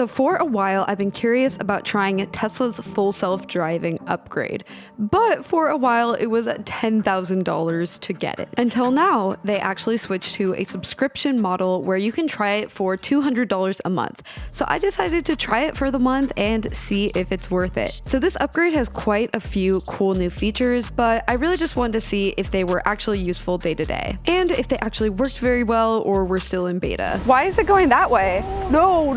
So for a while, I've been curious about trying Tesla's full self-driving upgrade, but for a while it was at $10,000 to get it. Until now, they actually switched to a subscription model where you can try it for $200 a month. So I decided to try it for the month and see if it's worth it. So this upgrade has quite a few cool new features, but I really just wanted to see if they were actually useful day to day and if they actually worked very well or were still in beta. Why is it going that way? No.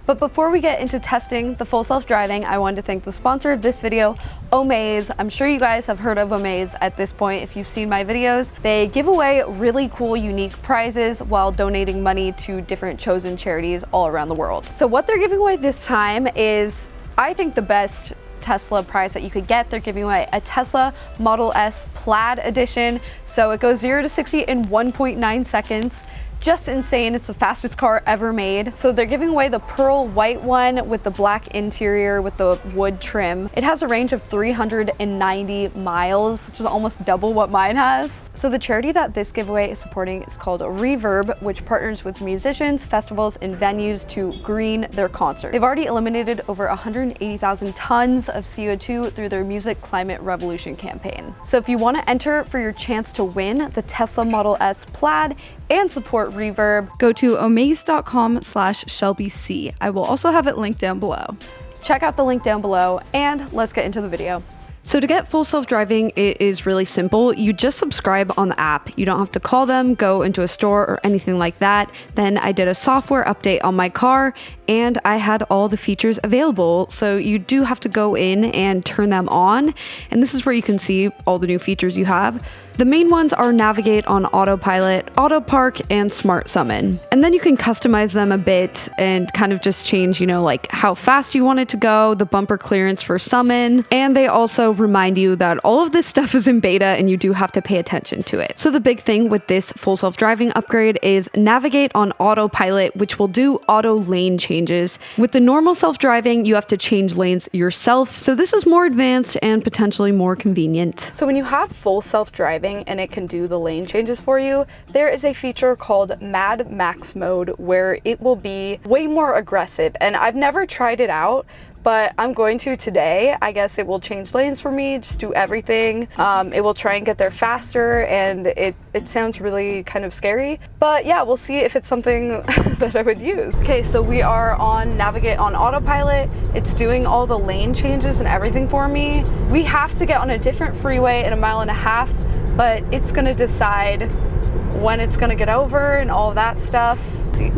But before we get into testing the full self-driving, I wanted to thank the sponsor of this video, Omaze. I'm sure you guys have heard of Omaze at this point if you've seen my videos. They give away really cool, unique prizes while donating money to different chosen charities all around the world. So what they're giving away this time is, I think, the best Tesla prize that you could get. They're giving away a Tesla Model S Plaid Edition. So it goes 0 to 60 in 1.9 seconds. Just insane. It's the fastest car ever made. So they're giving away the pearl white one with the black interior with the wood trim. It has a range of 390 miles, which is almost double what mine has. So the charity that this giveaway is supporting is called Reverb, which partners with musicians, festivals, and venues to green their concert. They've already eliminated over 180,000 tons of CO2 through their Music Climate Revolution campaign. So if you want to enter for your chance to win the Tesla Model S Plaid and support Reverb, go to omaze.com/ShelbyC. I will also have it linked down below. Check out the link down below and let's get into the video. So to get full self-driving, it is really simple. You just subscribe on the app. You don't have to call them, go into a store or anything like that. Then I did a software update on my car and I had all the features available. So you do have to go in and turn them on. And this is where you can see all the new features you have. The main ones are Navigate on Autopilot, Auto Park, and Smart Summon. And then you can customize them a bit and kind of just change, like how fast you want it to go, the bumper clearance for Summon. And they also remind you that all of this stuff is in beta and you do have to pay attention to it. So the big thing with this full self-driving upgrade is Navigate on Autopilot, which will do auto lane changes. With the normal self-driving, you have to change lanes yourself. So this is more advanced and potentially more convenient. So when you have full self-driving and it can do the lane changes for you, there is a feature called Mad Max mode where it will be way more aggressive. And I've never tried it out, but I'm going to today. I guess it will change lanes for me, just do everything. It will try and get there faster, and it sounds really kind of scary. But yeah, we'll see if it's something that I would use. Okay, so we are on Navigate on Autopilot. It's doing all the lane changes and everything for me. We have to get on a different freeway in 1.5 miles, but it's gonna decide when it's gonna get over and all that stuff.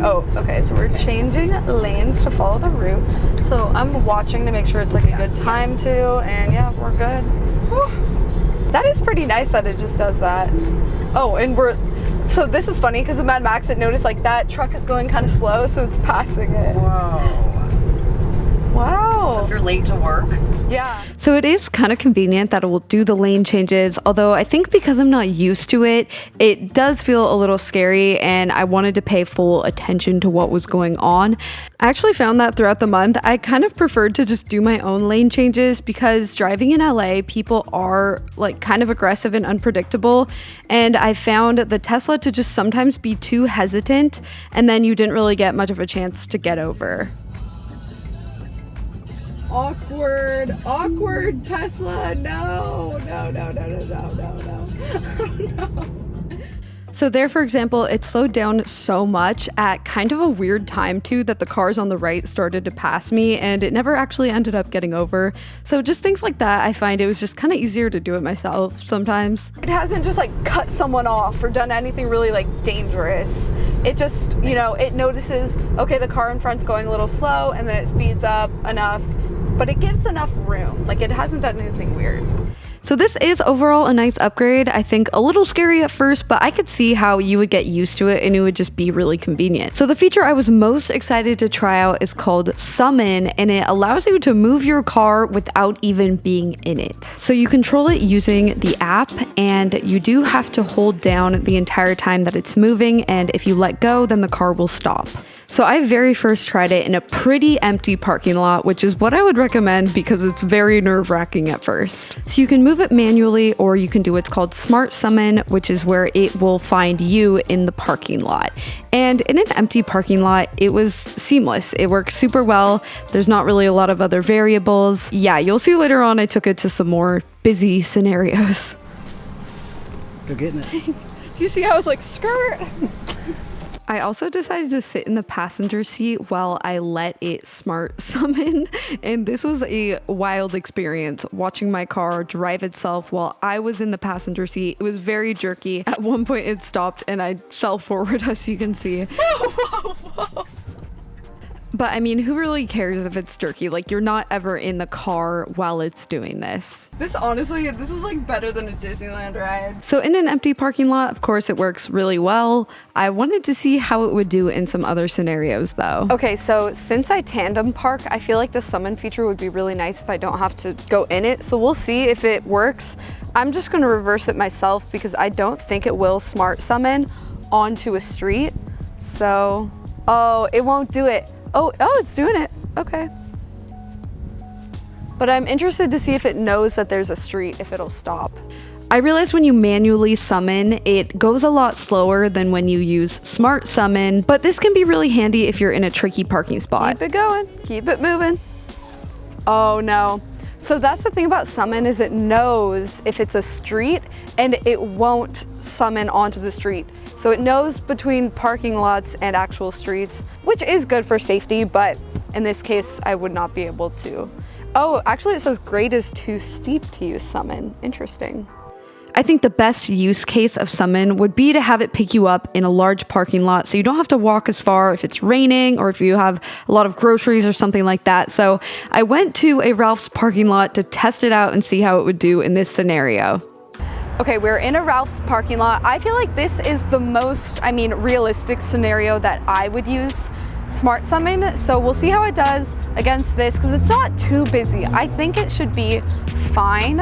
Oh, okay, so we're changing lanes to follow the route. So I'm watching to make sure it's like a good time to, and yeah, we're good. Whew. That is pretty nice that it just does that. Oh, and so this is funny because of Mad Max, it noticed like that truck is going kind of slow, so it's passing it. Wow. So if you're late to work. Yeah. So it is kind of convenient that it will do the lane changes, although I think because I'm not used to it, it does feel a little scary and I wanted to pay full attention to what was going on. I actually found that throughout the month, I kind of preferred to just do my own lane changes because driving in LA, people are like kind of aggressive and unpredictable. And I found the Tesla to just sometimes be too hesitant and then you didn't really get much of a chance to get over. Awkward Tesla. No. No. So there, for example, it slowed down so much at kind of a weird time too that the cars on the right started to pass me and it never actually ended up getting over. So just things like that, I find it was just kind of easier to do it myself sometimes. It hasn't just like cut someone off or done anything really like dangerous. It just, it notices, okay, the car in front's going a little slow and then it speeds up enough, but it gives enough room. Like it hasn't done anything weird. So this is overall a nice upgrade. I think a little scary at first, but I could see how you would get used to it and it would just be really convenient. So the feature I was most excited to try out is called Summon, and it allows you to move your car without even being in it. So you control it using the app and you do have to hold down the entire time that it's moving, and if you let go, then the car will stop. So I very first tried it in a pretty empty parking lot, which is what I would recommend because it's very nerve-wracking at first. So you can move it manually, or you can do what's called Smart Summon, which is where it will find you in the parking lot. And in an empty parking lot, it was seamless. It works super well. There's not really a lot of other variables. Yeah, you'll see later on I took it to some more busy scenarios. Go getting it. You see how I was like, skirt? I also decided to sit in the passenger seat while I let it smart summon, and this was a wild experience watching my car drive itself while I was in the passenger seat. It was very jerky. At one point it stopped and I fell forward, as you can see. Whoa, whoa, whoa. But I mean, who really cares if it's jerky? Like, you're not ever in the car while it's doing this. This honestly, this is like better than a Disneyland ride. So in an empty parking lot, of course, it works really well. I wanted to see how it would do in some other scenarios though. Okay, so since I tandem park, I feel like the summon feature would be really nice if I don't have to go in it. So we'll see if it works. I'm just gonna reverse it myself because I don't think it will smart summon onto a street. So, oh, it won't do it. Oh, it's doing it. Okay. But I'm interested to see if it knows that there's a street, if it'll stop. I realized when you manually summon, it goes a lot slower than when you use Smart Summon, but this can be really handy if you're in a tricky parking spot. Keep it going, keep it moving. Oh no. So that's the thing about summon, is it knows if it's a street and it won't summon onto the street. So it knows between parking lots and actual streets, which is good for safety, but in this case, I would not be able to. Oh, actually it says grade is too steep to use summon. Interesting. I think the best use case of summon would be to have it pick you up in a large parking lot so you don't have to walk as far if it's raining or if you have a lot of groceries or something like that. So I went to a Ralph's parking lot to test it out and see how it would do in this scenario. Okay, we're in a Ralph's parking lot. I feel like this is the most, realistic scenario that I would use Smart Summon. So we'll see how it does against this because it's not too busy. I think it should be fine.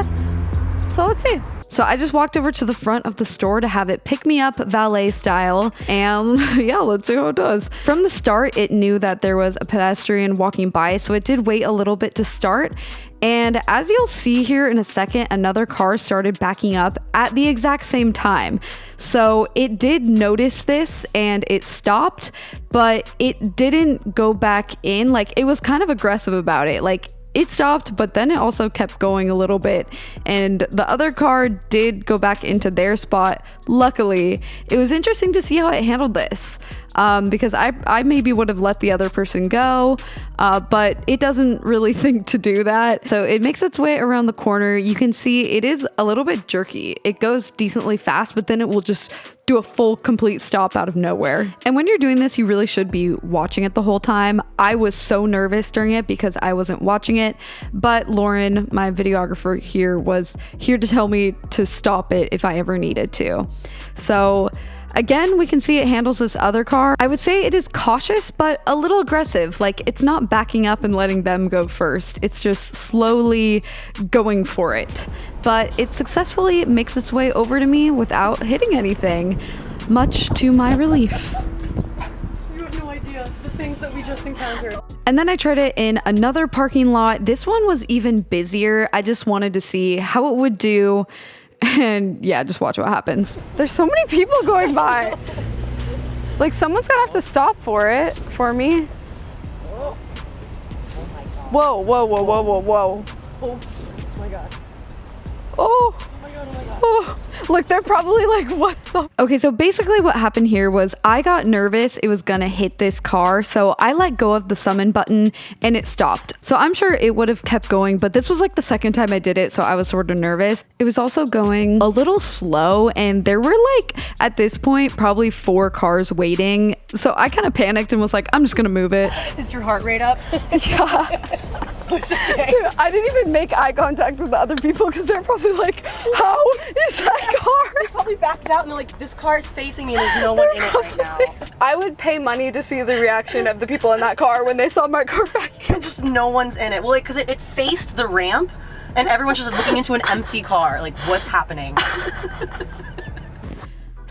So let's see. So I just walked over to the front of the store to have it pick me up valet style, and yeah, let's see how it does. From the start, it knew that there was a pedestrian walking by, so it did wait a little bit to start. And as you'll see here in a second, another car started backing up at the exact same time. So it did notice this and it stopped, but it didn't go back in. Like, it was kind of aggressive about it. Like, it stopped, but then it also kept going a little bit, and the other car did go back into their spot. Luckily, it was interesting to see how it handled this, because I maybe would have let the other person go, but it doesn't really think to do that. So it makes its way around the corner. You can see it is a little bit jerky. It goes decently fast, but then it will just do a full complete stop out of nowhere. And when you're doing this, you really should be watching it the whole time. I was so nervous during it because I wasn't watching it, but Lauren, my videographer here, was here to tell me to stop it if I ever needed to. So again, we can see it handles this other car. I would say it is cautious, but a little aggressive. Like, it's not backing up and letting them go first. It's just slowly going for it. But it successfully makes its way over to me without hitting anything, much to my relief. You have no idea the things that we just encountered. And then I tried it in another parking lot. This one was even busier. I just wanted to see how it would do. And yeah, just watch what happens. There's so many people going by. Like, someone's gonna have to stop for me. Oh my God. Whoa, whoa, whoa, whoa, whoa, whoa. Oh my God. Oh. Oh my God, oh my God. Oh. Look, they're probably like, what the? Okay, so basically what happened here was I got nervous it was gonna hit this car, so I let go of the summon button and it stopped. So I'm sure it would have kept going, but this was like the second time I did it, so I was sort of nervous. It was also going a little slow, and there were like, at this point, probably 4 cars waiting. So I kind of panicked and was like, I'm just gonna move it. Is your heart rate up? Yeah. It's okay. I didn't even make eye contact with the other people because they're probably like, how is that car? They probably backed out and they're like, this car is facing me and there's no one in it right now. I would pay money to see the reaction of the people in that car when they saw my car back. And just no one's in it. Well, like, because it faced the ramp and everyone's just looking into an empty car. Like, what's happening?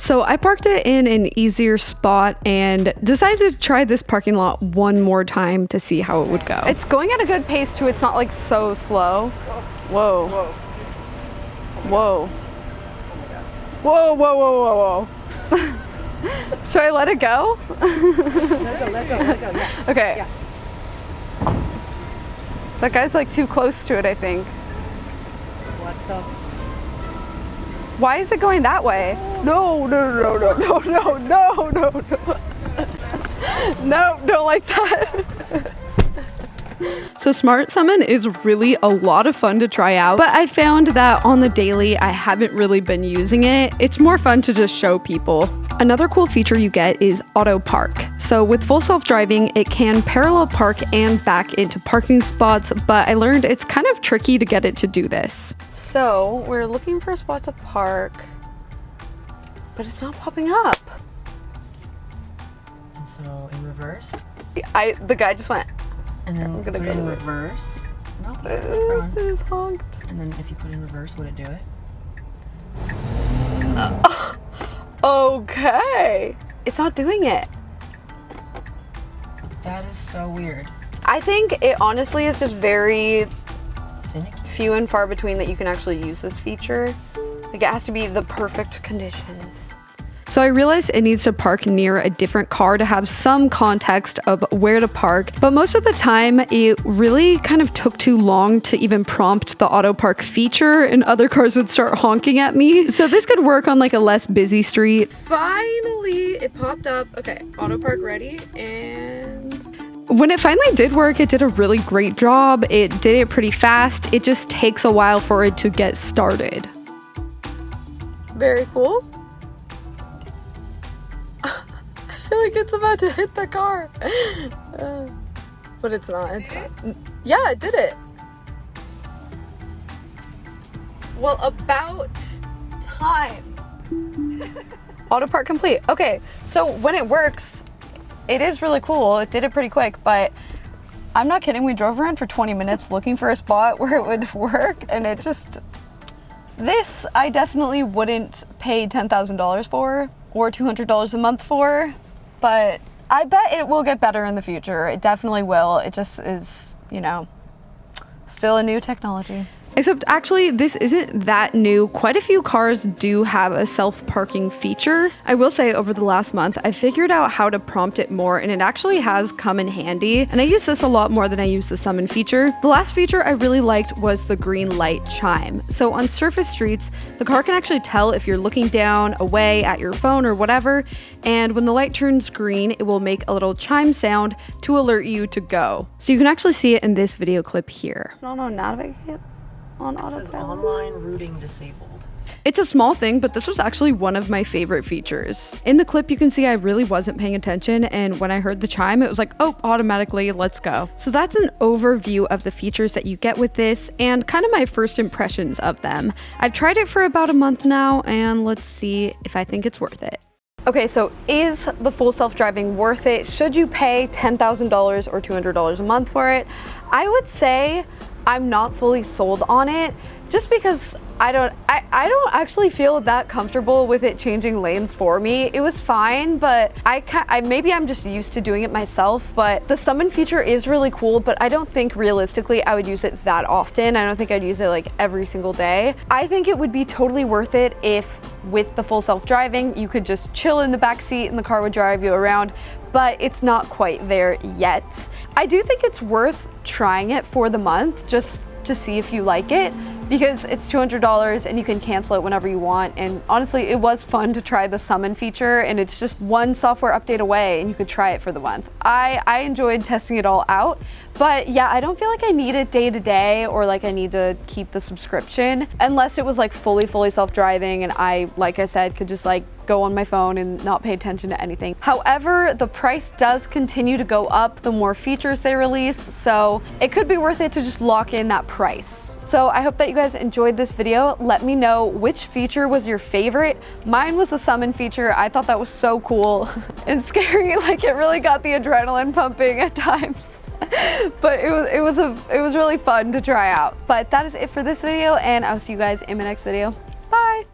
So I parked it in an easier spot and decided to try this parking lot one more time to see how it would go. It's going at a good pace too. It's not like so slow. Whoa. Whoa. Whoa, whoa, whoa, whoa, whoa. Should I let it go? Let go, yeah. Okay. Yeah. That guy's like too close to it, I think. What the? Why is it going that way? No, no, no, no, no, no, no, no, no. No, don't like that. So Smart Summon is really a lot of fun to try out, but I found that on the daily, I haven't really been using it. It's more fun to just show people. Another cool feature you get is auto park. So with full self-driving, it can parallel park and back into parking spots, but I learned it's kind of tricky to get it to do this. So we're looking for a spot to park, but it's not popping up. And so in reverse. The guy just went. And then I'm gonna put go it in to this. reverse. No, you gotta go front. It was honked. And then if you put it in reverse, would it do it? Okay. It's not doing it. That is so weird. I think it honestly is just very Finicky. few and far between that you can actually use this feature. Like it has to be the perfect conditions. So I realized it needs to park near a different car to have some context of where to park, but most of the time it really kind of took too long to even prompt the auto park feature and other cars would start honking at me. So this could work on like a less busy street. Finally, it popped up. Okay, auto park ready, and When it finally did work, it did a really great job. It did it pretty fast. It just takes a while for it to get started. very cool. I feel like it's about to hit the car. But it's not. It's not. Yeah, it did it. Well, about time. Auto park complete. Okay, so when it works, it is really cool. It did it pretty quick, but I'm not kidding. We drove around for 20 minutes looking for a spot where it would work, and it just... This, I definitely wouldn't pay $10,000 for or $200 a month for, but I bet it will get better in the future. It definitely will. It just is, you know, still a new technology. Except actually, this isn't that new. Quite a few cars do have a self-parking feature. I will say over the last month, I figured out how to prompt it more and it actually has come in handy. And I use this a lot more than I use the summon feature. The last feature I really liked was the green light chime. So on surface streets, the car can actually tell if you're looking down, away, at your phone or whatever. And when the light turns green, it will make a little chime sound to alert you to go. So you can actually see it in this video clip here. It's not on navigate. On It says autopilot. online routing disabled. It's a small thing, but this was actually one of my favorite features. In the clip, you can see I really wasn't paying attention, and when I heard the chime, it was like, oh, automatically, let's go. So that's an overview of the features that you get with this, and kind of my first impressions of them. I've tried it for about a month now, and let's see if I think it's worth it. Okay, so is the full self-driving worth it? Should you pay $10,000 or $200 a month for it? I would say I'm not fully sold on it just because I don't actually feel that comfortable with it changing lanes for me. It was fine, but maybe I'm just used to doing it myself, but the summon feature is really cool, but I don't think realistically I would use it that often. I don't think I'd use it like every single day. I think it would be totally worth it if with the full self-driving, you could just chill in the back seat and the car would drive you around, but it's not quite there yet. I do think it's worth trying it for the month just to see if you like it, because it's $200 and you can cancel it whenever you want. And honestly, it was fun to try the summon feature, and it's just one software update away and you could try it for the month. I enjoyed testing it all out, but yeah, I don't feel like I need it day to day or like I need to keep the subscription unless it was like fully self-driving and I, like I said, could just like go on my phone and not pay attention to anything. However, the price does continue to go up the more features they release, so it could be worth it to just lock in that price. So I hope that you guys enjoyed this video. Let me know which feature was your favorite. Mine was the summon feature. I thought that was so cool and scary. Like, it really got the adrenaline pumping at times. But it was really fun to try out. But that is it for this video, and I'll see you guys in my next video. Bye.